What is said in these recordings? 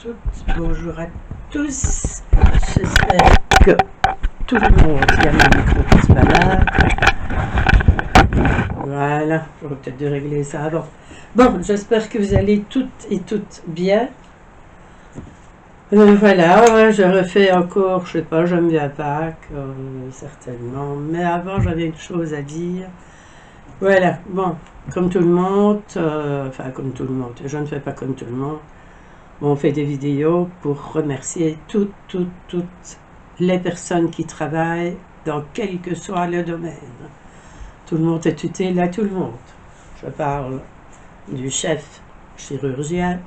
toutes, bonjour à tous. J'espère que tout le monde, il y a mon micro qui se balade. Voilà, j'aurais peut-être dû régler ça avant. Bon, j'espère que vous allez toutes et toutes bien. Voilà, je refais encore, je sais pas, j'aime bien Pâques, certainement. Mais avant, j'avais une chose à dire. Voilà, bon, comme tout le monde, enfin comme tout le monde, je ne fais pas comme tout le monde. On fait des vidéos pour remercier toutes les personnes qui travaillent dans quel que soit le domaine. Tout le monde est utile à tout le monde. Je parle du chef chirurgien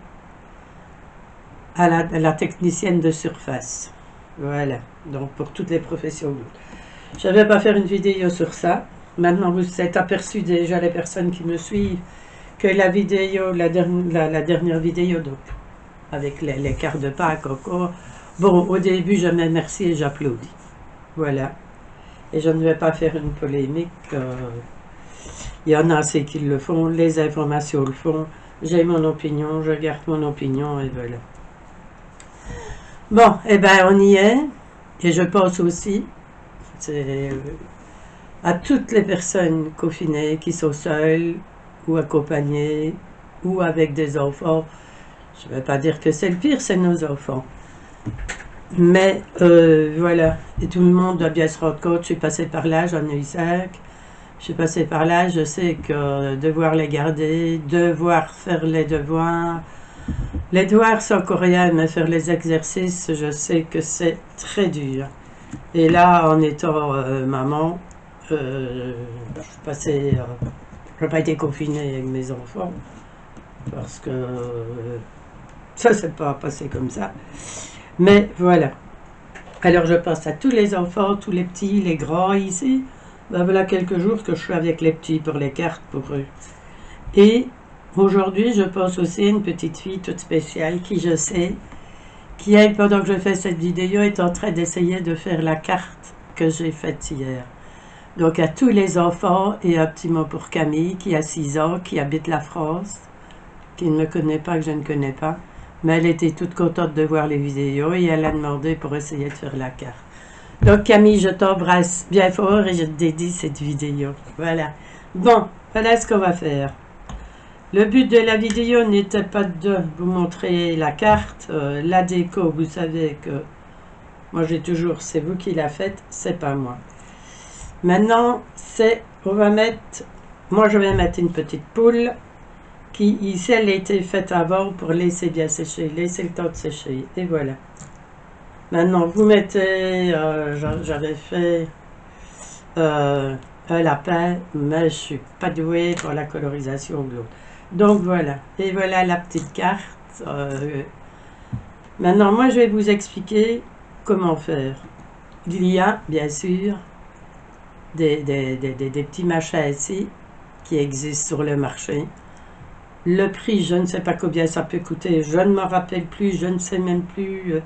à la technicienne de surface. Voilà, donc pour toutes les professions. Je ne vais pas faire une vidéo sur ça. Maintenant, vous êtes aperçu déjà, les personnes qui me suivent, que la vidéo, la dernière vidéo, donc, avec les cartes de Pâques encore, bon, au début, je mets merci et j'applaudis. Voilà. Et je ne vais pas faire une polémique. Il y en a assez qui le font, les informations le font. J'ai mon opinion, je garde mon opinion et voilà. Bon, eh bien, on y est. Et je pense aussi à toutes les personnes confinées qui sont seules ou accompagnées ou avec des enfants. Je ne vais pas dire que c'est le pire, c'est nos enfants. Mais voilà, et tout le monde doit bien se rendre compte. Je suis passée par là, j'en ai eu 5. Je suis passée par là, je sais que devoir les garder, devoir faire les devoirs c'est encore rien, mais faire les exercices, je sais que c'est très dur. Et là, en étant maman, je suis passée, je n'ai pas été confinée avec mes enfants, parce que ça ne s'est pas passé comme ça. Mais voilà. Alors je pense à tous les enfants, tous les petits, les grands ici. Ben voilà quelques jours que je suis avec les petits pour les cartes pour eux. Et aujourd'hui, je pense aussi à une petite fille toute spéciale qui, je sais, qui, elle, pendant que je fais cette vidéo, est en train d'essayer de faire la carte que j'ai faite hier. Donc à tous les enfants et un petit mot pour Camille qui a 6 ans, qui habite la France, qui ne me connaît pas, que je ne connais pas. Mais elle était toute contente de voir les vidéos et elle a demandé pour essayer de faire la carte. Donc Camille, je t'embrasse bien fort et je te dédie cette vidéo. Voilà. Bon, voilà ce qu'on va faire. Le but de la vidéo n'était pas de vous montrer la carte. La déco, vous savez que moi j'ai toujours, c'est vous qui la faites, c'est pas moi. Maintenant, on va mettre, moi je vais mettre une petite poule qui, ici, elle a été faite avant pour laisser bien sécher, laisser le temps de sécher. Et voilà. Maintenant, vous mettez, j'avais fait un lapin, mais je ne suis pas douée pour la colorisation de l'eau. Donc voilà. Et voilà la petite carte. Maintenant, moi, je vais vous expliquer comment faire. Il y a, bien sûr, des petits machins ici qui existent sur le marché. Le prix, je ne sais pas combien ça peut coûter, je ne m'en rappelle plus, je ne sais même plus.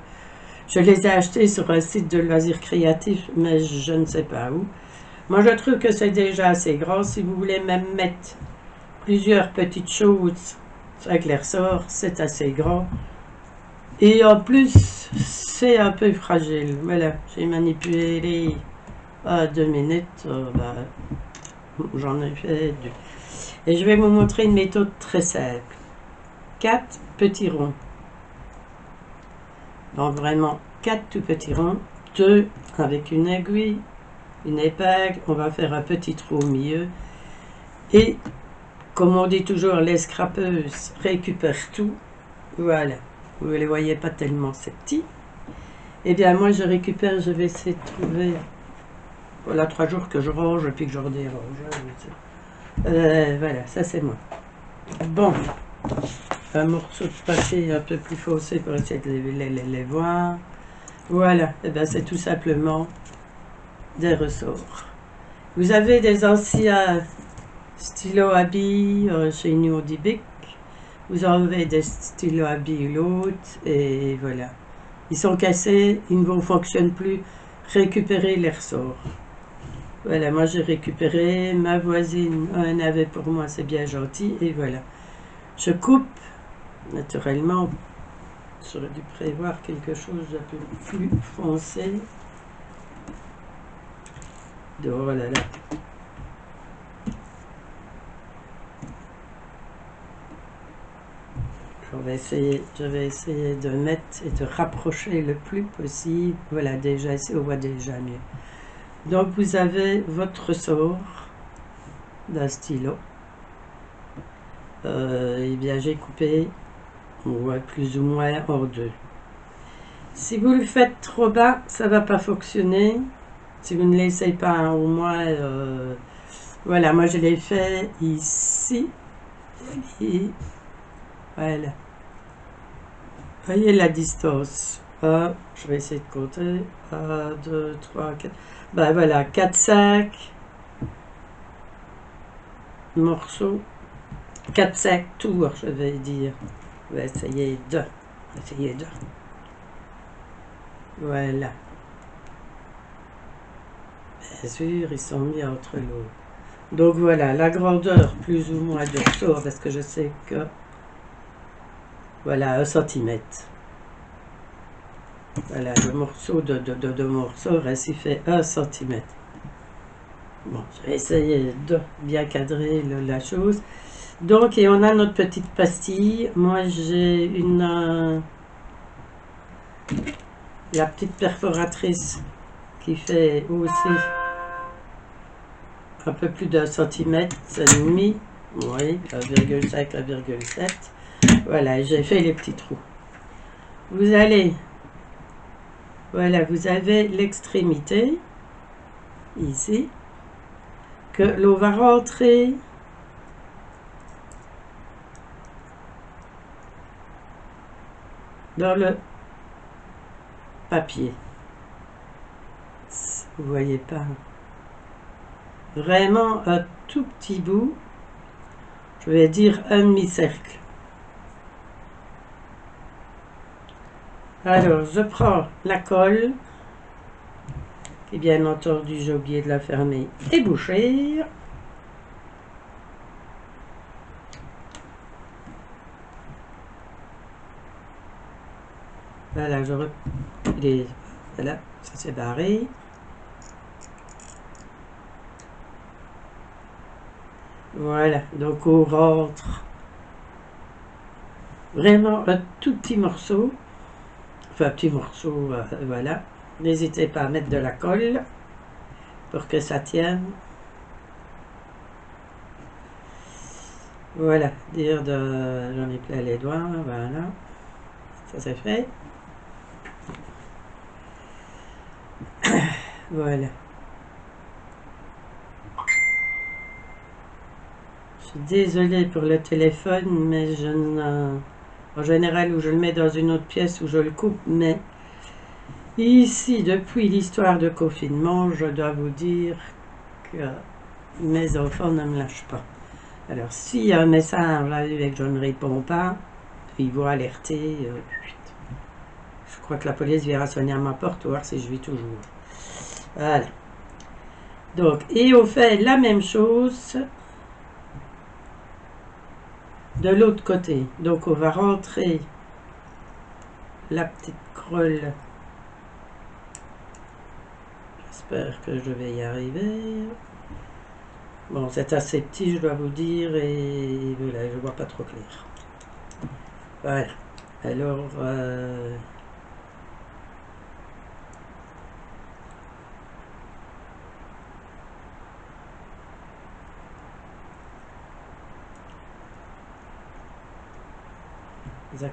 Je les ai achetés sur un site de loisirs créatifs, mais je ne sais pas où. Moi, je trouve que c'est déjà assez grand. Si vous voulez même mettre plusieurs petites choses avec les ressorts, c'est assez grand. Et en plus, c'est un peu fragile. Voilà, j'ai manipulé 2 minutes. J'en ai fait 2. Et je vais vous montrer une méthode très simple. 4 petits ronds. Donc vraiment 4 tout petits ronds. 2 avec une aiguille, une épingle. On va faire un petit trou au milieu. Et comme on dit toujours, les scrapeuses récupèrent tout. Voilà. Vous ne les voyez pas tellement, c'est petit. Eh bien moi je récupère, je vais essayer de trouver. Voilà 3 jours que je range et puis que je redérange. Voilà, ça c'est moi. Bon, un morceau de papier un peu plus foncé pour essayer de les voir. Voilà, et bien c'est tout simplement des ressorts. Vous avez des anciens stylos à billes chez nous au Dibic. Vous avez des stylos à billes l'autre et voilà. Ils sont cassés, ils ne vous fonctionnent plus. Récupérez les ressorts. Voilà, moi j'ai récupéré, ma voisine en avait pour moi, c'est bien gentil, et voilà. Je coupe, naturellement, J'aurais dû prévoir quelque chose d'un peu plus foncé. Oh là là. Je vais essayer de mettre et de rapprocher le plus possible. Voilà, déjà ici on voit déjà mieux. Donc vous avez votre ressort d'un stylo. Et bien j'ai coupé, ouais, plus ou moins en deux. Si vous le faites trop bas, ça va pas fonctionner. Si vous ne l'essayez pas au moins, voilà, moi je l'ai fait ici et voilà. Voyez la distance. Ah, je vais essayer de compter. 1, 2, 3, 4. Ben voilà, 4, 5 morceaux. 4, 5 tours, je vais dire. On va essayer deux. Essayer deux. Voilà. Bien sûr, ils sont mis entre l'eau. Donc voilà, la grandeur plus ou moins du ressort, parce que je sais que, voilà, 1 cm. Voilà, le morceau de mon ressort, ainsi fait 1 cm. Bon, je vais essayer de bien cadrer la chose. Donc, et on a notre petite pastille. Moi, j'ai la petite perforatrice qui fait aussi un peu plus d'1 cm, c'est demi. Oui, 1,5, 1,7. Voilà, j'ai fait les petits trous. Vous allez, voilà, vous avez l'extrémité, ici, que l'on va rentrer dans le papier. Vous voyez pas. Vraiment un tout petit bout. Je vais dire un demi-cercle. Alors, je prends la colle. Et bien entendu, j'ai oublié de la fermer et boucher. Voilà, voilà, ça s'est barré. Voilà, donc on rentre vraiment un tout petit morceau. Enfin, un petit morceau, voilà. N'hésitez pas à mettre de la colle pour que ça tienne. Voilà, j'en ai plein les doigts, voilà. Ça c'est fait. Voilà. Je suis désolée pour le téléphone, mais en général, où je le mets dans une autre pièce où je le coupe, mais ici, depuis l'histoire de confinement, je dois vous dire que mes enfants ne me lâchent pas. Alors, s'il y a un message là et que je ne réponds pas, ils vont alerter. Je crois que la police viendra sonner à ma porte, voir si je vis toujours. Voilà. Donc, et on fait la même chose de l'autre côté. Donc, on va rentrer la petite creule. J'espère que je vais y arriver. Bon, c'est assez petit, je dois vous dire, et voilà, je ne vois pas trop clair. Voilà. Alors,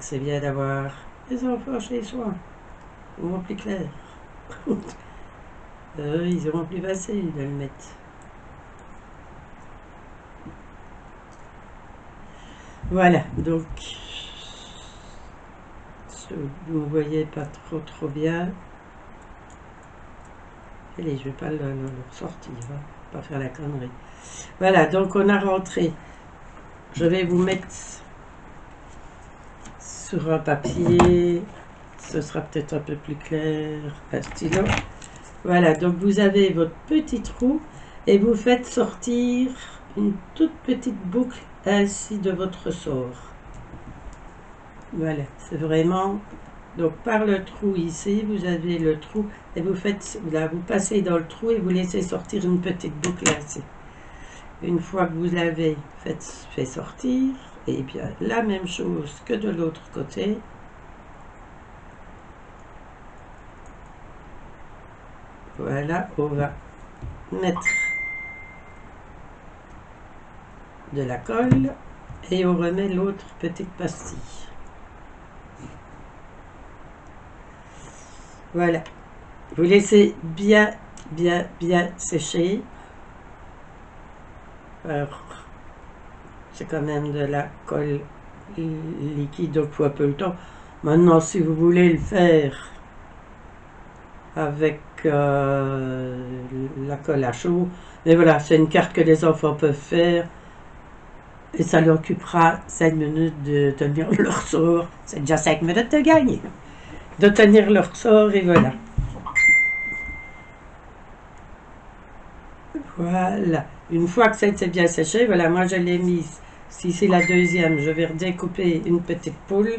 c'est bien d'avoir les enfants chez soi. Au moins plus clair. Ils auront plus facile de le mettre. Voilà, donc vous ne voyez pas trop bien. Allez, je vais pas le sortir, hein, pas faire la connerie. Voilà, donc on a rentré. Je vais vous mettre sur un papier. Ce sera peut-être un peu plus clair. Un stylo. Voilà, donc vous avez votre petit trou et vous faites sortir une toute petite boucle ainsi de votre ressort. Voilà, c'est vraiment... Donc par le trou ici, vous avez le trou et vous faites, là, vous passez dans le trou et vous laissez sortir une petite boucle ainsi. Une fois que vous l'avez fait sortir, et bien la même chose que de l'autre côté. Voilà, on va mettre de la colle et on remet l'autre petite pastille. Voilà, vous laissez bien sécher. C'est quand même de la colle liquide, donc il faut un peu le temps. Maintenant, si vous voulez le faire avec la colle à chaud, mais voilà, c'est une carte que les enfants peuvent faire et ça leur occupera 5 minutes de tenir leur sort. C'est déjà 5 minutes de gagner. De tenir leur sort et voilà. Voilà. Une fois que ça a été bien séché, voilà, moi je l'ai mise. Si c'est la deuxième, je vais redécouper une petite poule.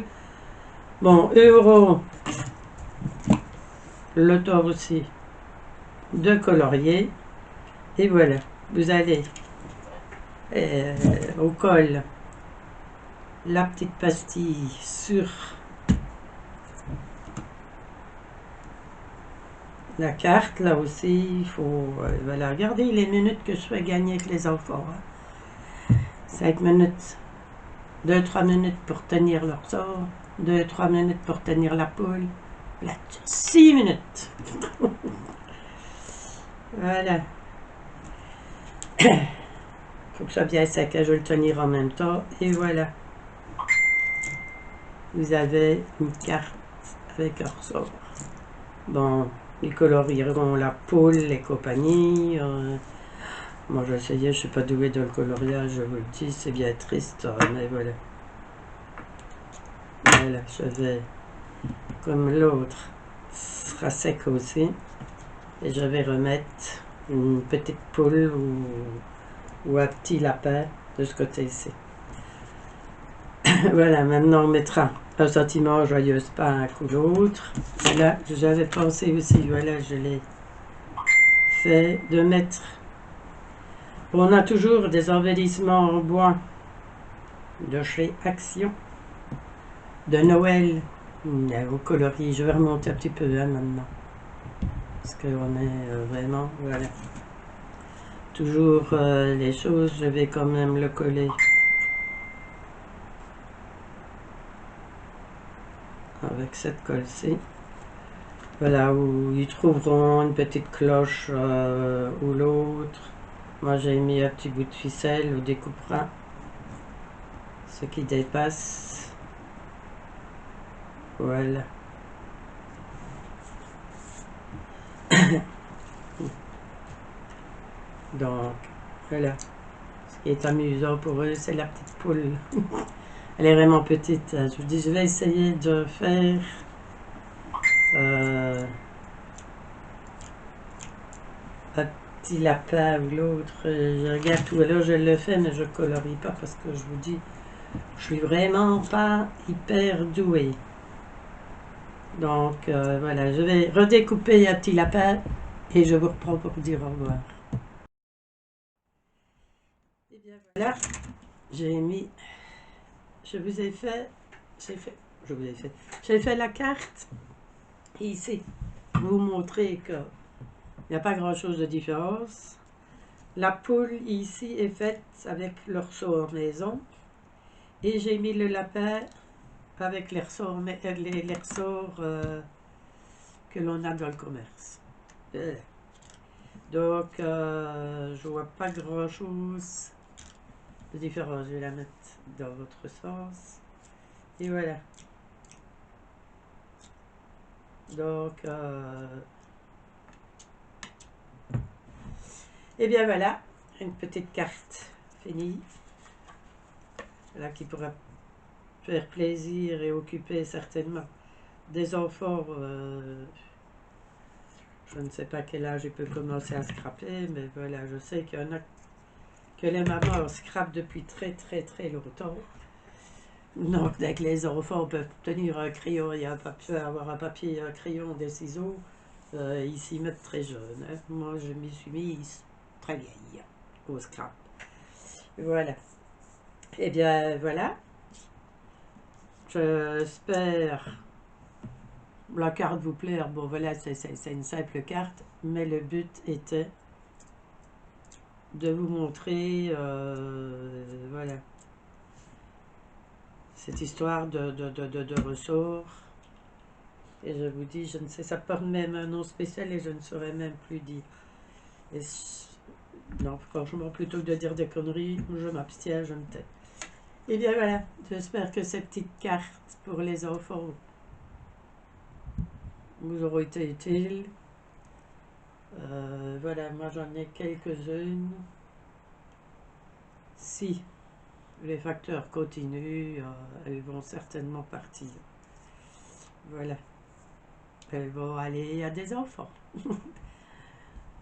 Bon, eux auront le temps aussi de colorier. Et voilà, vous allez au col la petite pastille sur la carte. Là aussi, il faut voilà, regardez les minutes que je fais gagner avec les enfants. 5 minutes, 2-3 minutes pour tenir leur sort, 2-3 minutes pour tenir la poule. Là, 6 minutes. Voilà. Faut que ça soit bien sec, je vais le tenir en même temps. Et voilà. Vous avez une carte avec un ressort. Bon, ils colorieront la poule, les compagnies. Moi, j'ai essayé, je ne suis pas douée dans le coloriage, je vous le dis, c'est bien triste, mais voilà. Voilà, je vais, comme l'autre sera sec aussi, et je vais remettre une petite poule ou un petit lapin de ce côté-ci. Voilà, maintenant on mettra un sentiment joyeuse Pâques ou l'autre. Là, j'avais pensé aussi, voilà, je l'ai fait, de mettre... On a toujours des embellissements en bois de chez Action, de Noël, au coloris. Je vais remonter un petit peu là maintenant, parce qu'on est vraiment, voilà. Toujours les choses, je vais quand même le coller avec cette colle-ci. Voilà, où ils trouveront une petite cloche ou l'autre. Moi j'ai mis un petit bout de ficelle, on découpera ce qui dépasse. Voilà. Donc, voilà. Ce qui est amusant pour eux, c'est la petite poule. Elle est vraiment petite. Je vous dis, je vais essayer de faire un petit lapin ou l'autre. Je regarde tout à l'heure, je le fais, mais je ne colorie pas parce que je vous dis, je suis vraiment pas hyper douée. Donc, voilà, je vais redécouper un petit lapin et je vous reprends pour vous dire au revoir. Et bien voilà, j'ai mis, je vous ai fait, j'ai fait la carte. Et ici, vous montrer qu'il n'y a pas grand chose de différence. La poule ici est faite avec le ressort maison. Et j'ai mis le lapin avec les ressorts, les ressorts que l'on a dans le commerce. Donc, je vois pas grand chose de différence. Je vais la mettre dans votre sens. Et voilà. Donc, et bien voilà, une petite carte finie. Là, qui pourra faire plaisir et occuper certainement des enfants. Je ne sais pas quel âge il peut commencer à scraper, mais voilà, je sais qu'il y en a que les mamans scrapent depuis très longtemps. Donc, dès que les enfants peuvent tenir un crayon et avoir un papier, un crayon, des ciseaux, ils s'y mettent très jeunes. Hein. Moi, je m'y suis mise très vieille, au scrap. Voilà. Eh bien, voilà. J'espère la carte vous plaire. Bon, voilà, c'est une simple carte, mais le but était de vous montrer, voilà, cette histoire de ressort. Et je vous dis, je ne sais, ça porte même un nom spécial et je ne saurais même plus dire. Et non, franchement, plutôt que de dire des conneries, je m'abstiens, je me tais. Et bien voilà, j'espère que ces petites cartes pour les enfants vous auront été utiles. Voilà, moi j'en ai quelques-unes. Si les facteurs continuent, elles vont certainement partir. Voilà, elles vont aller à des enfants.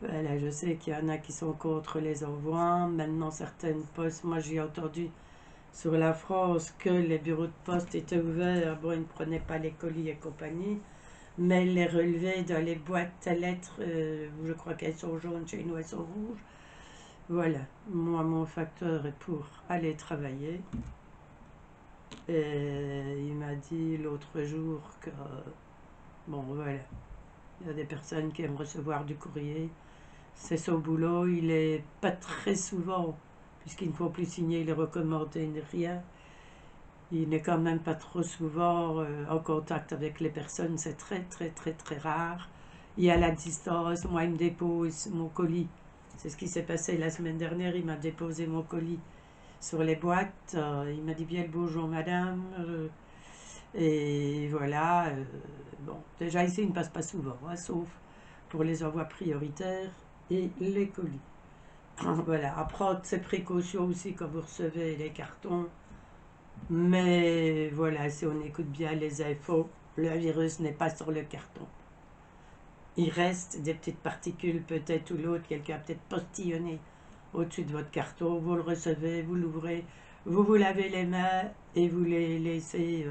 Voilà, je sais qu'il y en a qui sont contre les envois. Maintenant, certaines postes, moi j'ai entendu sur la France que les bureaux de poste étaient ouverts. Bon, ils ne prenaient pas les colis et compagnie, mais ils les relevaient dans les boîtes à lettres. Je crois qu'elles sont jaunes, chez nous elles sont rouges. Voilà, moi mon facteur est pour aller travailler. Et il m'a dit l'autre jour que, bon voilà, il y a des personnes qui aiment recevoir du courrier. C'est son boulot, il est pas très souvent, puisqu'il ne faut plus signer les recommandés ni rien. Il n'est quand même pas trop souvent en contact avec les personnes, c'est très très très très rare. Il y a la distance, moi il me dépose mon colis. C'est ce qui s'est passé la semaine dernière, il m'a déposé mon colis sur les boîtes. Il m'a dit bien le bonjour madame. Et voilà, bon, déjà ici il ne passe pas souvent, hein, sauf pour les envois prioritaires et les colis. Voilà, à prendre ses précautions aussi quand vous recevez les cartons. Mais voilà, si on écoute bien les infos, le virus n'est pas sur le carton. Il reste des petites particules peut-être ou l'autre, quelqu'un a peut-être postillonné au-dessus de votre carton, vous le recevez, vous l'ouvrez, vous vous lavez les mains et vous les laissez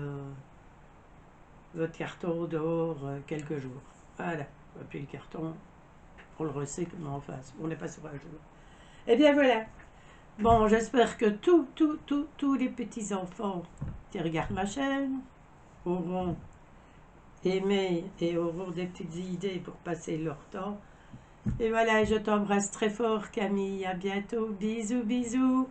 votre carton dehors quelques jours. Voilà, et puis le carton, on le recycle, mais enfin, on n'est pas sur un jour. Eh bien voilà. Bon, j'espère que tous les petits-enfants qui regardent ma chaîne auront aimé et auront des petites idées pour passer leur temps. Et voilà, je t'embrasse très fort, Camille. À bientôt. Bisous, bisous.